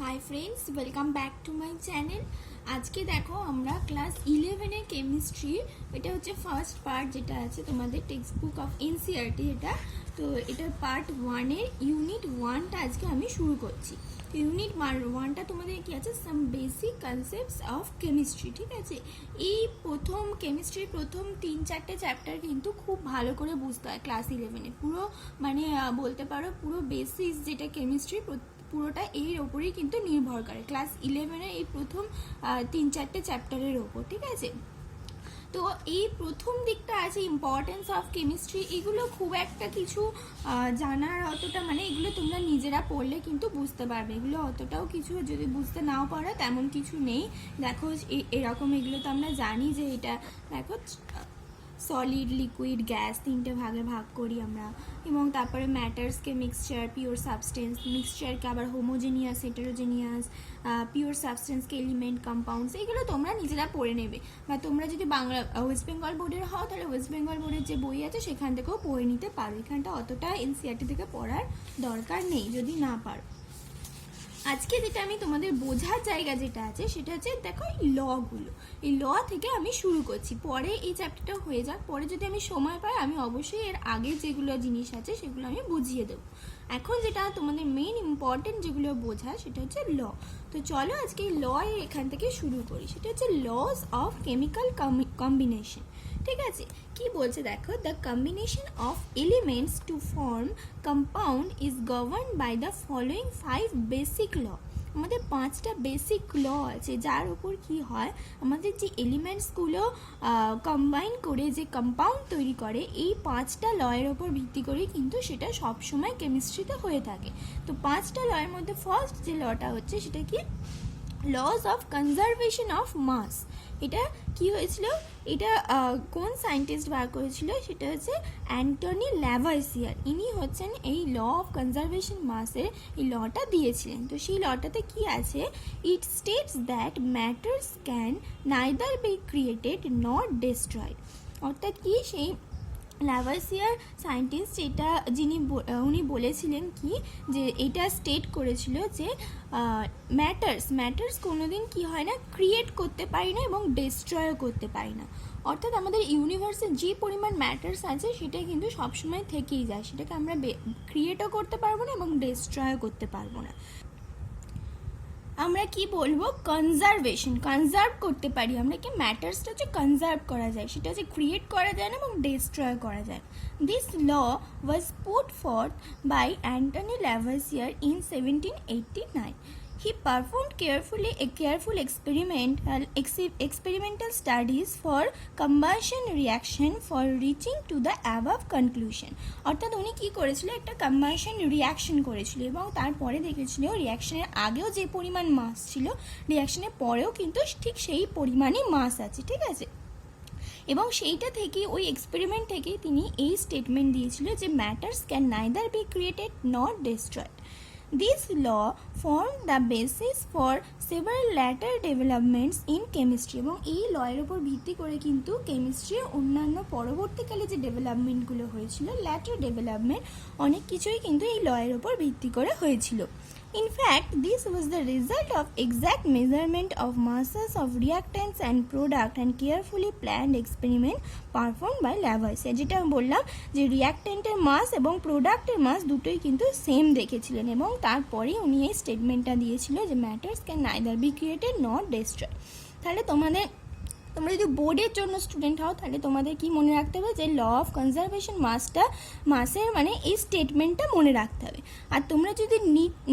Hi friends, welcome back to my channel. আজকে দেখো আমরা ক্লাস 11-এর কেমিস্ট্রি, এটা হচ্ছে ফার্স্ট পার্ট যেটা আছে তোমাদের টেক্সট বুক অফ এনসিইআরটি। তো এটার পার্ট 1-এর ইউনিট 1টা আজকে আমি শুরু করছি। ইউনিট 1টা তোমাদের কি আছে, some basic concepts of chemistry. ঠিক আছে, এই প্রথম কেমিস্ট্রির প্রথম 3-4টে চ্যাপ্টার কিন্তু খুব ভালো করে বুঝতে হয় ক্লাস 11-এ। পুরো মানে বলতে পারো পুরো বেসিস যেটা কেমিস্ট্রি পুরোটা এর ওপরেই কিন্তু নির্ভর করে, ক্লাস 11-এর এই প্রথম 3-4টে চ্যাপ্টারের ওপর। ঠিক আছে, তো এই প্রথম দিকটা আছে ইম্পর্টেন্স অফ কেমিস্ট্রি। এগুলো খুব একটা কিছু জানার অতটা, মানে এগুলো তোমরা নিজেরা পড়লে কিন্তু বুঝতে পারবে। এগুলো অতটাও কিছু যদি বুঝতে নাও পারো তেমন কিছু নেই। দেখো এরকম এগুলো তো আমরা জানি যে এটা দেখো সলিড, লিকুইড, গ্যাস তিনটে ভাগে ভাগ করি আমরা। এবং তারপরে ম্যাটার্সকে মিক্সচার, পিওর সাবস্টেন্স, মিক্সচারকে আবার হোমোজেনিয়াস, হেটেরোজেনিয়াস, পিওর সাবস্টেন্সকে এলিমেন্ট, কম্পাউন্ডস, এগুলো তোমরা নিজেরা পড়ে নেবে। বা তোমরা যদি বাংলা ওয়েস্ট বেঙ্গল বোর্ডের হও তাহলে ওয়েস্ট বেঙ্গল বোর্ডের যে বই আছে সেখান থেকেও পড়ে নিতে পারো। এখানটা অতটা এনসিইআরটি থেকে পড়ার দরকার নেই যদি না পারো। আজকে যেটা আমি তোমাদের বোঝার জায়গা যেটা আছে সেটা হচ্ছে দেখো এই লগুলো, এই ল থেকে আমি শুরু করছি। পরে এই চ্যাপ্টারটা হয়ে যাক, পরে যদি আমি সময় পাই আমি অবশ্যই এর আগে যেগুলো জিনিস আছে সেগুলো আমি বুঝিয়ে দেবো। এখন যেটা তোমাদের মেইন ইম্পর্টেন্ট যেগুলো বোঝা সেটা হচ্ছে ল। তো চলো আজকে এই ল এখান থেকে শুরু করি। সেটা হচ্ছে লস অফ কেমিক্যাল কম্বিনেশন। ঠিক আছে, কি বলছে দেখো, the combination of elements to form compound is govern by the following 5 basic law. আমাদের 5টা বেসিক ল আছে যার উপর কি হয়, আমাদের যে এলিমেন্টসগুলো কম্বাইন করে যে কম্পাউন্ড তৈরি করে, এই 5টা লয়ের ওপর ভিত্তি করেই কিন্তু সেটা সবসময় কেমিস্ট্রিতে হয়ে থাকে। তো 5টা লয়ের মধ্যে ফার্স্ট যে লটা হচ্ছে সেটা কি, law of conservation of mass. এটা কি হয়েছিল, এটা কোন সায়েন্টিস্ট বার করেছিল, সেটা হচ্ছে অ্যান্টনি ল্যাভাইসিয়ার। ইনি হচ্ছেন এই ল অফ কনজারভেশন মাসের এই লটা দিয়েছিলেন। তো সেই লটাতে কি আছে, it states that matters can neither be created not destroyed. অর্থাৎ কি, সেই ল্যাভাইসিয়ার সায়েন্টিস্ট এটা উনি বলেছিলেন কি, যে এটা স্টেট করেছিল যে ম্যাটার্স কোনোদিন কি হয় না, ক্রিয়েট করতে পারি না এবং ডিস্ট্রয়ও করতে পারি না। অর্থাৎ আমাদের ইউনিভার্সে যে পরিমাণ ম্যাটার্স আছে সেটা কিন্তু সবসময় থেকেই যায়, সেটাকে আমরা ক্রিয়েটও করতে পারবো না এবং ডিস্ট্রয়ও করতে পারবো না। আমরা কি বলবো, কনজার্ভ করতে পারি আমরা, কি ম্যাটার্সটা হচ্ছে কনজার্ভ করা যায়, সেটা হচ্ছে ক্রিয়েট করা যায় না এবং ডিস্ট্রয় করা যায়। This law was put forth by Antoine Lavoisier in 1789. He performed careful experimental studies for combustion reaction for reaching to the above conclusion. অর্থাৎ উনি কি করেছিল, একটা কম্বাশন রিয়াকশন করেছিল এবং তারপরে দেখেছিল রিয়াকশনের আগেও যে পরিমাণ মাস ছিল রিয়াকশনের পরেও কিন্তু ঠিক সেই পরিমাণই মাস আছে। ঠিক আছে, এবং সেইটা থেকে ওই এক্সপেরিমেন্ট থেকেই তিনি এই স্টেটমেন্ট দিয়েছিল যে matters can neither be created not destroyed. This law formed the basis for several later developments in chemistry. এবং এই লয়ের উপর ভিত্তি করে কিন্তু কেমিস্ট্রির অন্যান্য পরবর্তীকালে যে ডেভেলপমেন্টগুলো হয়েছিল, ল্যাটার ডেভেলপমেন্ট, অনেক কিছুই কিন্তু এই লয়ের উপর ভিত্তি করে হয়েছিল। In fact, this was the result of exact measurement of masses of reactants and product and carefully planned experiment performed by Lavoisier. যেটা আমি বললাম যে রিয়াক্ট্যান্টের মাস এবং প্রোডাক্টের মাস দুটোই কিন্তু সেম দেখেছিলেন এবং তারপরেই উনি এই স্টেটমেন্টটা দিয়েছিল যে matters can neither be created not destroy. তাহলে তোমরা যদি বোর্ডের জন্য স্টুডেন্ট হও তাহলে তোমাদের কি মনে রাখতে হবে, যে ল অফ কনজারভেশন মাসের মানে এই স্টেটমেন্টটা মনে রাখতে হবে। আর তোমরা যদি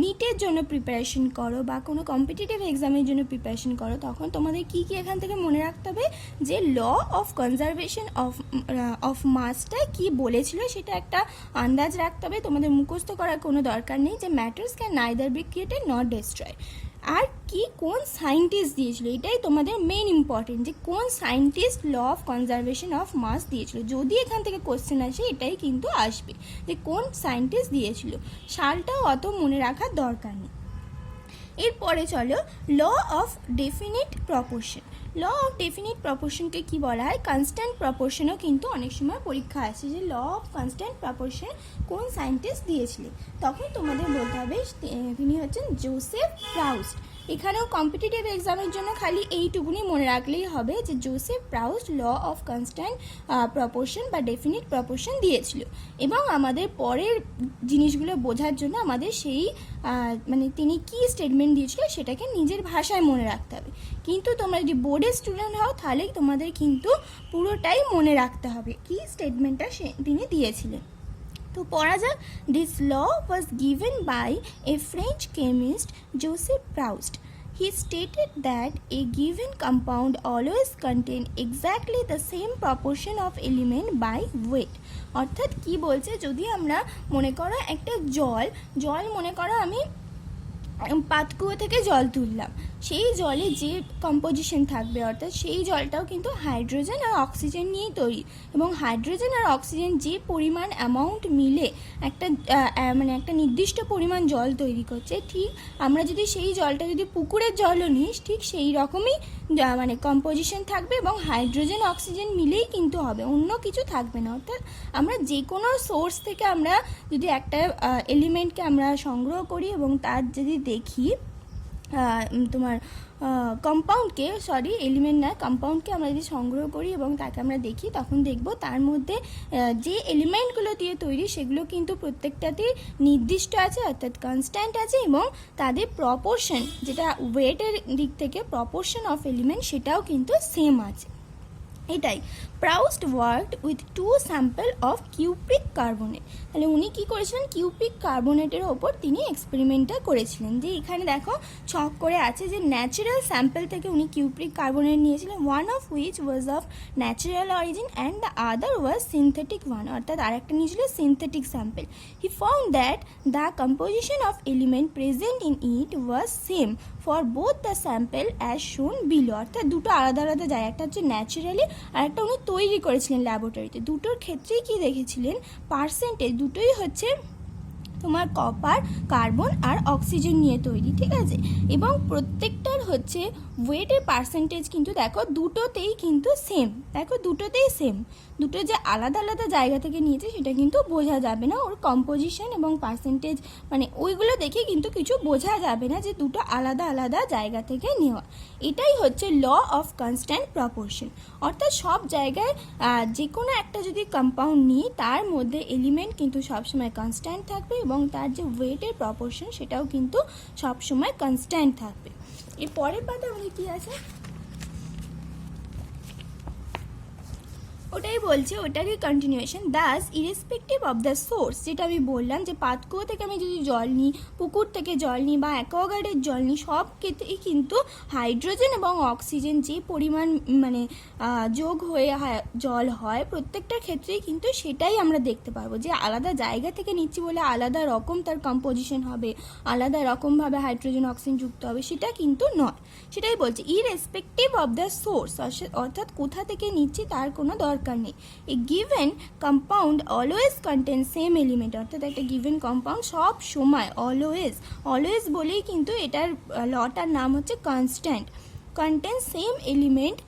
নিটের জন্য প্রিপারেশন করো বা কোনো কম্পিটিটিভ এক্সামের জন্য প্রিপারেশন করো, তখন তোমাদের কি এখান থেকে মনে রাখতে হবে, যে ল অফ কনজারভেশন অফ মাসটা কি বলেছিল সেটা একটা আন্দাজ রাখতে হবে। তোমাদের মুখস্থ করার কোনো দরকার নেই যে matters can neither be created not destroy. আর কি কোন সায়েন্টিস্ট দিয়েছিল, এটাই তোমাদের মেইন ইম্পর্টেন্ট, যে কোন scientist law of conservation of mass দিয়েছিল। যদি এখান থেকে কোশ্চেন আসে এটাই কিন্তু আসবে যে কোন সায়েন্টিস্ট দিয়েছিল, সালটাও অত মনে রাখার দরকার নেই। এরপরে চলো law of definite proportion. Law of definite প্রপোর্শনকে কি বলা হয়? কনস্ট্যান্ট প্রপোর্শনও কিন্তু অনেক সময় পরীক্ষা আসে যে ল অফ কনস্ট্যান্ট প্রপোর্শন কোন সায়েন্টিস্ট দিয়েছিলেন, তখন তোমাদের বলতে হবে তিনি হচ্ছেন জোসেফ প্রাউস্ট। এখানেও কম্পিটিটিভ এক্সামের জন্য খালি এইটুকুনি মনে রাখলেই হবে যে Joseph Proust law of constant proportion বা ডেফিনিট প্রপোর্শন দিয়েছিল। এবং আমাদের পরের জিনিসগুলো বোঝার জন্য আমাদের সেই মানে তিনি কি স্টেটমেন্ট দিয়েছিল সেটাকে নিজের ভাষায় মনে রাখতে হবে। কিন্তু তোমরা যদি বোর্ডের স্টুডেন্ট হও তাহলে তোমাদের কিন্তু পুরোটাই মনে রাখতে হবে কি স্টেটমেন্টটা তিনি দিয়েছিলেন। তো পড়া যাক। This law was given by a French chemist Joseph Proust. He stated that a given compound always contain exactly the same proportion of element by weight. অর্থাৎ কি বলছে, যদি আমরা মনে করো একটা জল মনে করো আমি পাতকুয়ো থেকে জল তুললাম, সেই জলে যে কম্পোজিশন থাকবে অর্থাৎ সেই জলটাও কিন্তু হাইড্রোজেন আর অক্সিজেন নিয়েই তৈরি, এবং হাইড্রোজেন আর অক্সিজেন যে পরিমাণ অ্যামাউন্ট মিলে একটা মানে একটা নির্দিষ্ট পরিমাণ জল তৈরি করছে, ঠিক আমরা যদি সেই জলটা যদি পুকুরের জলও নিই ঠিক সেই রকমই মানে কম্পোজিশন থাকবে এবং হাইড্রোজেন অক্সিজেন মিলেই কিন্তু হবে, অন্য কিছু থাকবে না। অর্থাৎ আমরা যে কোনো সোর্স থেকে আমরা যদি একটা এলিমেন্টকে আমরা সংগ্রহ করি এবং তার যদি দেখি তোমার কম্পাউন্ডকে এলিমেন্ট না কম্পাউন্ডকে আমরা যদি সংগ্রহ করি এবং তাকে আমরা দেখি, তখন দেখব তার মধ্যে যে এলিমেন্টগুলো দিয়ে তৈরি সেগুলো কিন্তু প্রত্যেকটাতেই নির্দিষ্ট আছে অর্থাৎ কনস্ট্যান্ট আছে, এবং তাদের প্রপোর্শন যেটা ওয়েটের দিক থেকে প্রপোর্শন অফ এলিমেন্ট সেটাও কিন্তু সেম আছে। এটাই Proust worked with 2 sample of cupric carbonate. তাহলে উনি কী করেছিলেন, কিউপ্রিক কার্বনেটের ওপর তিনি এক্সপেরিমেন্টটা করেছিলেন। যে এখানে দেখো ছক করে আছে যে ন্যাচারাল স্যাম্পল থেকে উনি কিউপ্রিক কার্বনেট নিয়েছিলেন, one of which was of natural origin and the other was synthetic one, অর্থাৎ আরেকটা নিয়েছিল synthetic sample. He found that the composition of element present in it was same for both the sample as শোন below. অর্থাৎ দুটো আলাদা আলাদা জায়গা, একটা হচ্ছে ন্যাচারালি আর একটা উনি তৈরি করেছিলেন ল্যাবরেটরিতে। দুটোর ক্ষেত্রেই কি দেখেছিলেন, পার্সেন্টেজ দুটোই হচ্ছে তোমার কপার, কার্বন আর অক্সিজেন নিয়ে তৈরি, ঠিক আছে। এবং প্রত্যেকটার হচ্ছে ওয়েটের পার্সেন্টেজ কিন্তু দেখো দুটোতেই কিন্তু সেম, দেখো দুটোতেই সেম। দুটো যে আলাদা আলাদা জায়গা থেকে নিয়েছে সেটা কিন্তু বোঝা যাবে না, ওর কম্পোজিশন এবং পার্সেন্টেজ মানে ওইগুলো দেখে কিন্তু কিছু বোঝা যাবে না যে দুটো আলাদা আলাদা জায়গা থেকে নেওয়া। এটাই হচ্ছে ল অফ কনস্ট্যান্ট প্রপোর্শন। অর্থাৎ সব জায়গায় যে কোনো একটা যদি কম্পাউন্ড নিই তার মধ্যে এলিমেন্ট কিন্তু সবসময় কনস্ট্যান্ট থাকবে এবং তার যে ওয়েটের প্রপোর্শন সেটাও কিন্তু সবসময় কনস্ট্যান্ট থাকবে। এর পরের পাতা আমাদের কি আছে, ওটাই বলছে, ওটারই continuation. Thus irrespective of the source, যেটা আমি বললাম যে পাতকুয়ো থেকে আমি যদি জল নিই, পুকুর থেকে জল নিই বা অ্যাকোয়াগার্ডের জল নিই, সব ক্ষেত্রেই কিন্তু হাইড্রোজেন এবং অক্সিজেন যে পরিমাণ মানে যোগ হয়ে জল হয় প্রত্যেকটার ক্ষেত্রেই কিন্তু সেটাই আমরা দেখতে পারবো যে আলাদা জায়গা থেকে নিচ্ছি বলে আলাদা রকম তার কম্পোজিশন হবে, আলাদা রকমভাবে হাইড্রোজেন অক্সিজেন যুক্ত হবে, সেটা কিন্তু নয়। সেটাই বলছে ইরেসপেক্টিভ অফ দ্য সোর্স, অর্থাৎ কোথা থেকে নিচ্ছি তার কোনো দরকার নেই। A given compound always contain same element, অর্থাৎ একটা গিভেন কম্পাউন্ড সব সময় অলওয়েজ বলেই কিন্তু এটার লটার নাম হচ্ছে constant, contain same element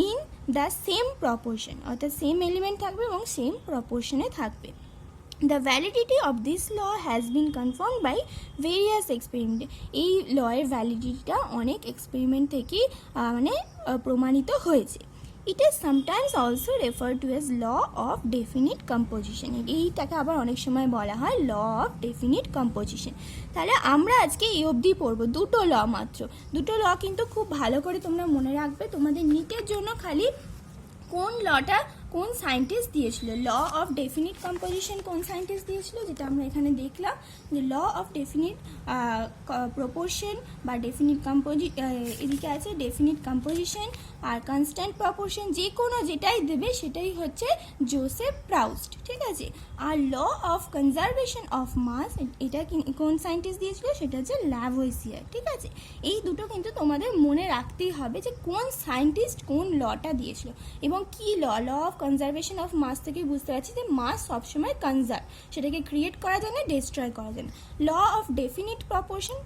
in the same proportion, অর্থাৎ সেম এলিমেন্ট থাকবে এবং সেম প্রপোর্শনে থাকবে। The validity of this law has been confirmed by various experiments. এই লয়ের ভ্যালিডিটিটা অনেক এক্সপেরিমেন্ট থেকেই মানে প্রমাণিত হয়েছে। It is sometimes also referred to as law of definite composition. এইটাকে আবার অনেক সময় বলা হয় law of definite composition. তাহলে আমরা আজকে এই অবধি পড়বো, দুটো ল মাত্র। দুটো ল কিন্তু খুব ভালো করে তোমরা মনে রাখবে। তোমাদের নিটের জন্য খালি কোন লটা কোন সায়েন্টিস্ট দিয়েছিল, ল অফ ডেফিনিট কম্পোজিশন কোন সায়েন্টিস্ট দিয়েছিল যেটা আমরা এখানে দেখলাম, যে ল অফ ডেফিনিট প্রপোর্শন বা ডেফিনিট এদিকে আছে ডেফিনিট কম্পোজিশন আর কনস্ট্যান্ট প্রপোর্শন, যে কোনো যেটাই দেবে সেটাই হচ্ছে জোসেফ প্রাউস্ট, ঠিক আছে। আর law of conservation of mass এটা কোন সায়েন্টিস্ট দিয়েছিল, সেটা হচ্ছে ল্যাভোইসিয়ার, ঠিক আছে। এই দুটো কিন্তু তোমাদের মনে রাখতেই হবে যে কোন সায়েন্টিস্ট কোন লটা দিয়েছিল এবং কি law of conservation of mass থেকে বুঝতে পারছি যে মাস সবসময় কনজার্ভ, সেটাকে ক্রিয়েট করা যায় না, ডিস্ট্রয় করা যায় না। ল অফ ডেফিনিট প্রপোর্শন,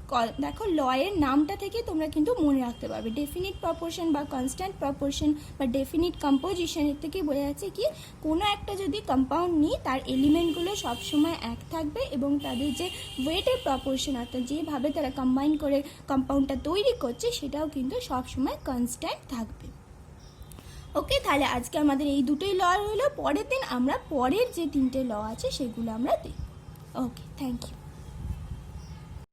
দেখো ল এর নামটা থেকে তোমরা কিন্তু মনে রাখতে পারবে। ডেফিনিট প্রপোর্শন বা কনস্ট্যান্ট প্রপোর্শন বা ডেফিনিট কম্পোজিশন, এর থেকে বোঝা যাচ্ছে কি কোনো একটা যদি কম্পাউন্ড নিই তার এলিমেন্টগুলো সবসময় এক থাকবে এবং তাদের যে ওয়েটের প্রপোর্শন অর্থাৎ যেভাবে তারা কম্বাইন করে কম্পাউন্ডটা তৈরি করছে সেটাও কিন্তু সবসময় কনস্ট্যান্ট থাকবে। ওকে, তাহলে আজকে আমাদের এই দুটোই ল হলো। পরের দিন আমরা পরের যে 3টে ল আছে সেগুলো আমরা দেখব। ওকে, থ্যাংক ইউ।